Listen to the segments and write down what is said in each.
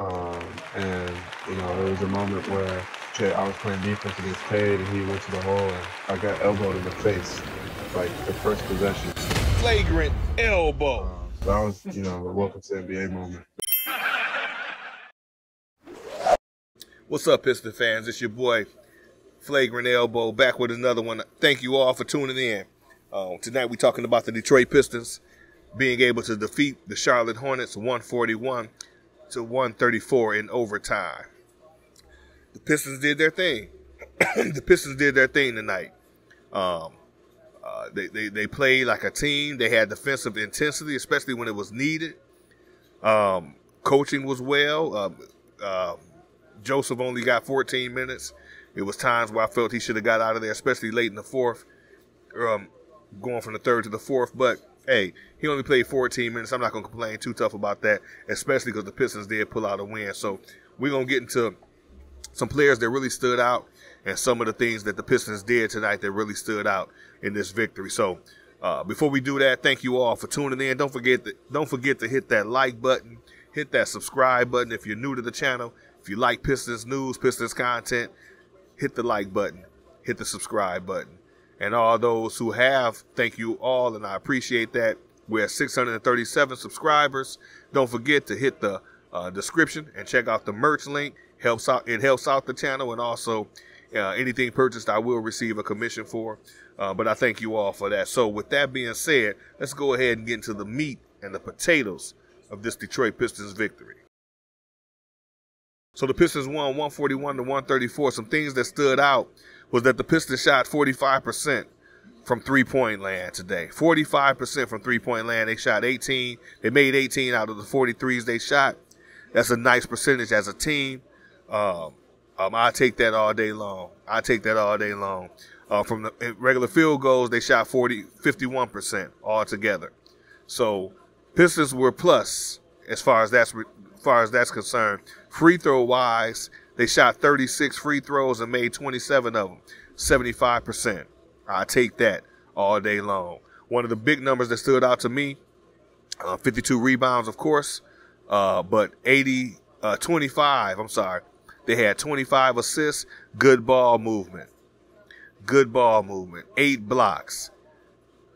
And, there was a moment where I was playing defense against Cade, and he went to the hole, and I got elbowed in the face, like the first possession. Flagrant elbow. That was, a welcome to NBA moment. What's up, Piston fans? It's your boy, Flagrant Elbow, back with another one. Thank you all for tuning in. Tonight we're talking about the Detroit Pistons being able to defeat the Charlotte Hornets 141-134 in overtime. The Pistons did their thing. The Pistons did their thing tonight. They played like a team. They had defensive intensity, especially when it was needed. Coaching was well. Joseph only got 14 minutes. It was times where I felt he should have got out of there, especially late in the fourth, going from the third to the fourth. But, hey, he only played 14 minutes. I'm not going to complain too tough about that, especially because the Pistons did pull out a win. So we're going to get into some players that really stood out and some of the things that the Pistons did tonight that really stood out in this victory. So before we do that, thank you all for tuning in. Don't forget to hit that like button, hit that subscribe button if you're new to the channel. If you like Pistons news, Pistons content, hit the like button, hit the subscribe button. And all those who have, thank you all, and I appreciate that. We're at 637 subscribers. Don't forget to hit the description and check out the merch link. It helps out the channel, and also anything purchased I will receive a commission for. But I thank you all for that. So with that being said, let's go ahead and get into the meat and the potatoes of this Detroit Pistons victory. So the Pistons won 141-134. Some things that stood out was that the Pistons shot 45% from three-point land today. 45% from three-point land. They shot 18. They made 18 out of the 43s they shot. That's a nice percentage as a team. I take that all day long. From the regular field goals, they shot 51% altogether. So Pistons were plus as far as that's concerned. Free throw wise, they shot 36 free throws and made 27 of them, 75%. I take that all day long. One of the big numbers that stood out to me, 52 rebounds, of course, but 25. They had 25 assists, good ball movement. 8 blocks.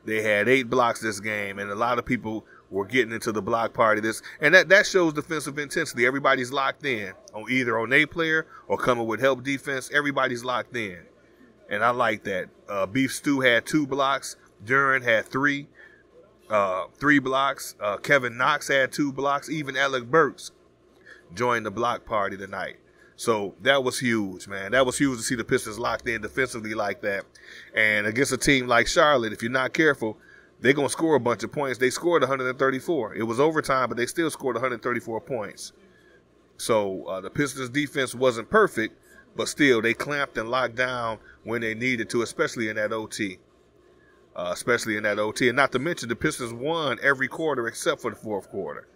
They had 8 blocks this game, and a lot of people were getting into the block party. And that shows defensive intensity. Everybody's locked in, either on a player or coming with help defense. Everybody's locked in, and I like that. Beef Stew had 2 blocks. Duran had 3 blocks. Kevin Knox had 2 blocks. Even Alec Burks joined the block party tonight. So that was huge, man. That was huge to see the Pistons locked in defensively like that. And against a team like Charlotte, if you're not careful, they're going to score a bunch of points. They scored 134. It was overtime, but they still scored 134 points. So the Pistons defense wasn't perfect, but still they clamped and locked down when they needed to, especially in that OT. And not to mention the Pistons won every quarter except for the fourth quarter.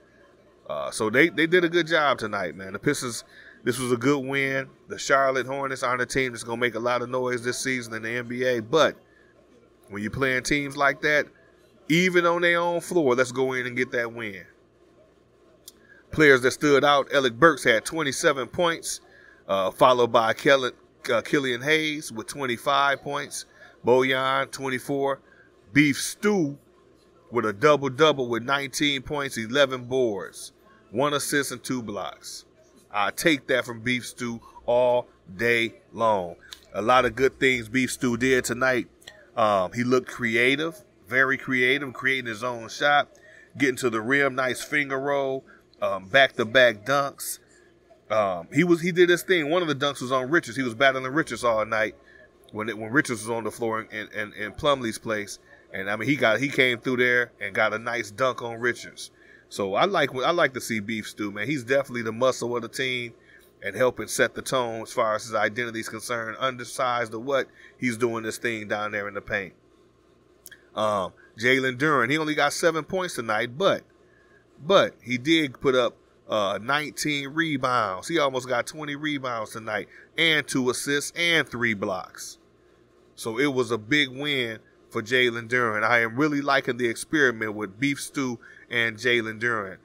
So they did a good job tonight, man. The Pistons, this was a good win. The Charlotte Hornets aren't a team that's going to make a lot of noise this season in the NBA. But when you're playing teams like that, even on their own floor, let's go in and get that win. Players that stood out, Alec Burks had 27 points, followed by Killian Hayes with 25 points. Bojan, 24. Beef Stew with a double-double with 19 points, 11 boards, 1 assist and 2 blocks. I take that from Beef Stew all day long. A lot of good things Beef Stew did tonight. He looked creative, very creative, creating his own shot, getting to the rim, nice finger roll, back-to-back dunks. He did his thing. One of the dunks was on Richards. He was battling Richards all night when Richards was on the floor in Plumlee's place. And I mean, he came through there and got a nice dunk on Richards. So I like to see Beef Stew, man. He's definitely the muscle of the team and helping set the tone as far as his identity is concerned. Undersized or what, he's doing this thing down there in the paint. Jalen Duran, he only got 7 points tonight, but he did put up 19 rebounds. He almost got 20 rebounds tonight and 2 assists and 3 blocks. So it was a big win for Jalen Duran. I am really liking the experiment with Beef Stew and Jalen Duran.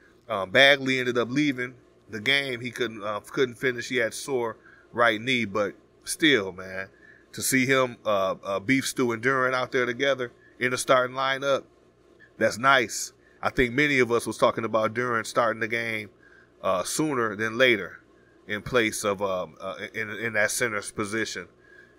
Bagley ended up leaving the game. He couldn't finish. He had sore right knee, but still, man, to see him, Beef Stew and Duran out there together in the starting lineup, that's nice. I think many of us was talking about Duran starting the game sooner than later in place of in that center's position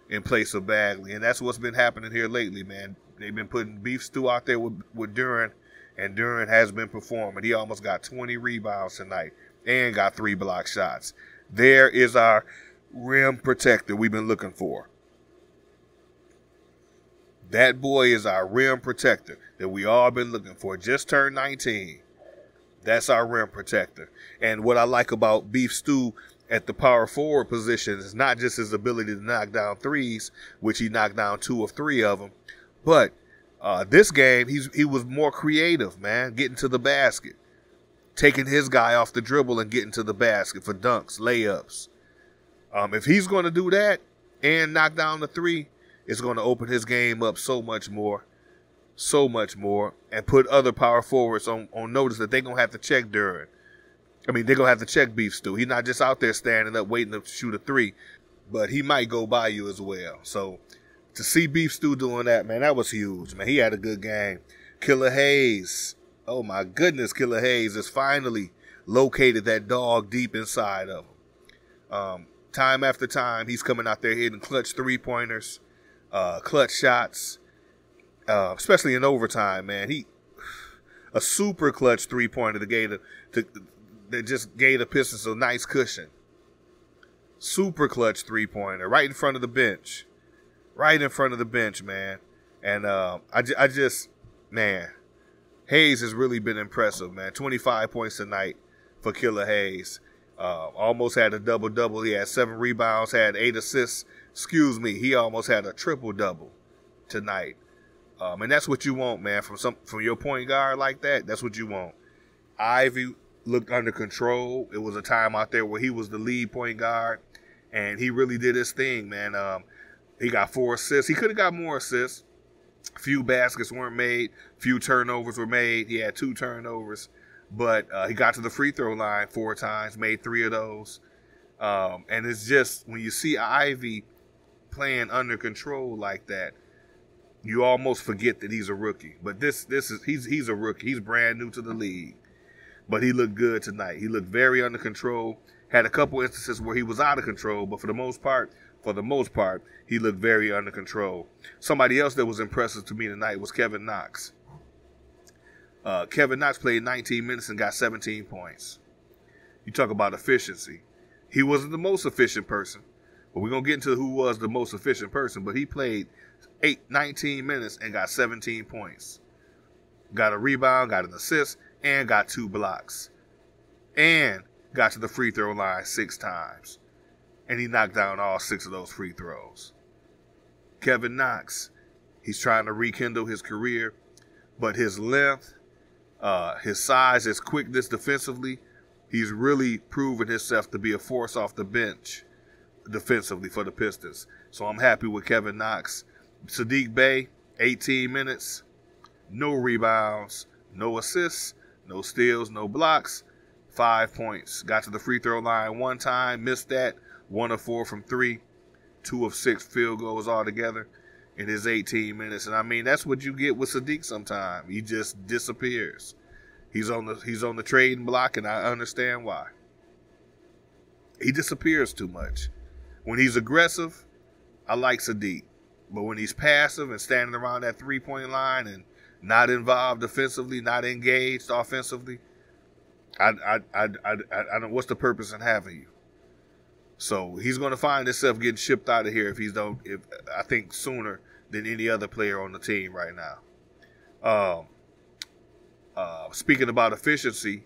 in place of Bagley, and that's what's been happening here lately, man. They've been putting Beef Stew out there with Duran, and Duran has been performing. He almost got 20 rebounds tonight and got 3 block shots. There is our rim protector we've been looking for. That boy is our rim protector that we all been looking for. Just turned 19. That's our rim protector. And what I like about Beef Stew at the power forward position is not just his ability to knock down threes, which he knocked down 2 of 3 of them, but this game he was more creative, man, getting to the basket, taking his guy off the dribble and getting to the basket for dunks, layups. If he's going to do that and knock down the 3, it's going to open his game up so much more, and put other power forwards on notice that they're going to have to check Duran. I mean, they're going to have to check Beef Stew. He's not just out there standing up waiting to shoot a 3, but he might go by you as well. So to see Beef Stew doing that, man, that was huge, man. He had a good game. Killer Hayes, oh my goodness, Killer Hayes has finally located that dog deep inside of him. Time after time, he's coming out there hitting clutch 3-pointers, clutch shots, especially in overtime, man. A super clutch 3-pointer that just gave the Pistons a nice cushion. Super clutch 3-pointer right in front of the bench. Right in front of the bench, man. And I just, man, Hayes has really been impressive, man. 25 points tonight for Killer Hayes. Almost had a double-double. He had 7 rebounds, had 8 assists. Excuse me, he almost had a triple-double tonight. And that's what you want, man, from your point guard like that. That's what you want. Ivy looked under control. It was a time out there where he was the lead point guard, and he really did his thing, man. He got 4 assists. He could have got more assists. Few baskets weren't made. Few turnovers were made. He had 2 turnovers. But he got to the free throw line 4 times, made 3 of those. And it's just, when you see Ivy playing under control like that, you almost forget that he's a rookie. But he's a rookie. He's brand new to the league. But he looked good tonight. He looked very under control. Had a couple instances where he was out of control, but for the most part, he looked very under control. Somebody else that was impressive to me tonight was Kevin Knox. Kevin Knox played 19 minutes and got 17 points. You talk about efficiency. He wasn't the most efficient person, but we're going to get into who was the most efficient person, but he played 19 minutes and got 17 points. Got a rebound, got an assist, and got 2 blocks. And got to the free throw line 6 times. And he knocked down all 6 of those free throws. Kevin Knox, he's trying to rekindle his career, but his length, his size, his quickness defensively, he's really proven himself to be a force off the bench defensively for the Pistons. So I'm happy with Kevin Knox. Saddiq Bey, 18 minutes, no rebounds, no assists, no steals, no blocks, 5 points. Got to the free throw line 1 time, missed that, 1 of 4 from 3, 2 of 6 field goals altogether in his 18 minutes. And I mean, that's what you get with Saddiq sometimes. He just disappears. He's on the trading block, and I understand why. He disappears too much. When he's aggressive, I like Saddiq. But when he's passive and standing around that 3-point line and not involved defensively, not engaged offensively, I don't. What's the purpose in having you? So he's going to find himself getting shipped out of here if I think sooner than any other player on the team right now. Speaking about efficiency,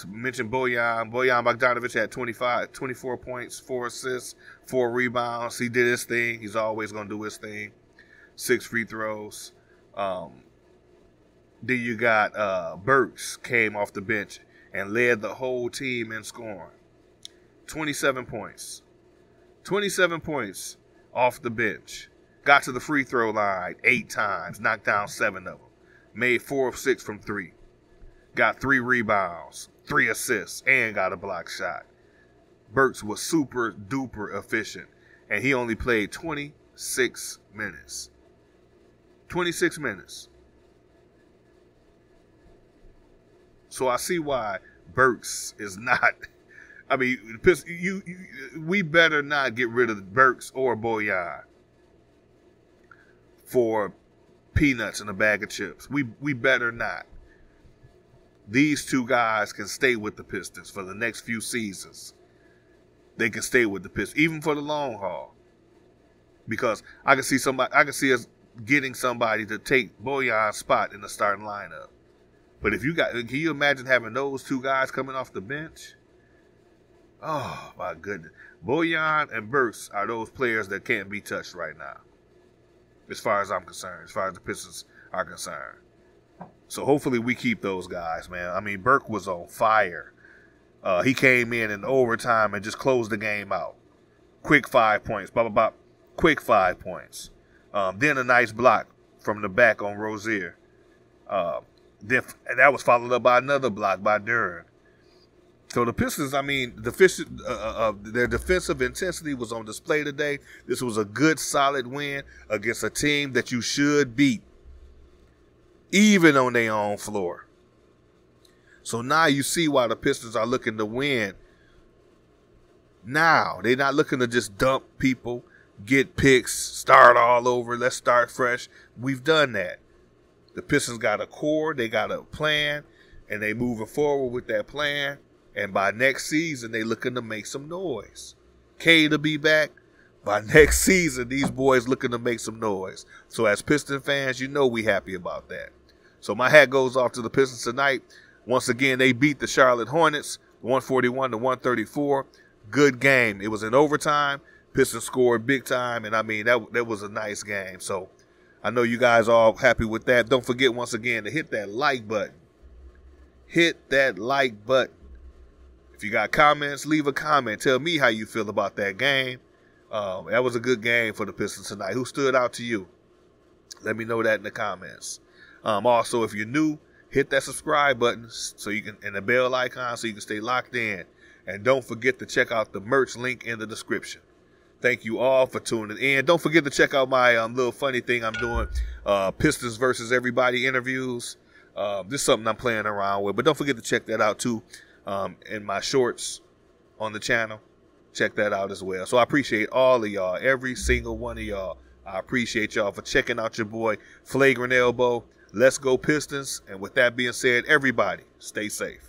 mentioned Bojan Bogdanovic had 24 points, 4 assists, 4 rebounds. He did his thing. He's always going to do his thing. 6 free throws. Then you got Burks came off the bench and led the whole team in scoring. 27 points. 27 points off the bench. Got to the free throw line 8 times. Knocked down 7 of them. Made 4 of 6 from 3. Got 3 rebounds. 3 assists, and got a block shot. Burks was super duper efficient, and he only played 26 minutes. 26 minutes. So I see why Burks is not. I mean, we better not get rid of Burks or Bojan for peanuts and a bag of chips. We better not. These two guys can stay with the Pistons for the next few seasons. They can stay with the Pistons, even for the long haul. Because I can see us getting somebody to take Bojan's spot in the starting lineup. But can you imagine having those two guys coming off the bench? Oh my goodness. Bojan and Burks are those players that can't be touched right now. As far as I'm concerned, as far as the Pistons are concerned. So hopefully we keep those guys, man. I mean, Burke was on fire. He came in overtime and just closed the game out. Quick 5 points. Blah, blah, blah. Quick 5 points. Then a nice block from the back on Rozier. And that was followed up by another block by Duran. So the Pistons, I mean, their defensive intensity was on display today. This was a good, solid win against a team that you should beat, even on their own floor. So now you see why the Pistons are looking to win. Now, they're not looking to just dump people, get picks, start all over, let's start fresh. We've done that. The Pistons got a core, they got a plan, and they moving forward with that plan. And by next season, they looking to make some noise. K to be back. By next season, these boys looking to make some noise. So as Piston fans, you know we happy about that. So my hat goes off to the Pistons tonight. Once again, they beat the Charlotte Hornets 141-134. Good game. It was in overtime. Pistons scored big time. And I mean, that was a nice game. So I know you guys are all happy with that. Don't forget once again to hit that like button. Hit that like button. If you got comments, leave a comment. Tell me how you feel about that game. That was a good game for the Pistons tonight. Who stood out to you? Let me know that in the comments. Also, if you're new, hit that subscribe button so you can, and the bell icon so you can stay locked in. And don't forget to check out the merch link in the description. Thank you all for tuning in. Don't forget to check out my little funny thing I'm doing, Pistons versus everybody interviews. This is something I'm playing around with, but don't forget to check that out too. In my shorts on the channel. Check that out as well. So I appreciate all of y'all, every single one of y'all. I appreciate y'all for checking out your boy, Flagrant Elbow. Let's go Pistons. And with that being said, everybody, stay safe.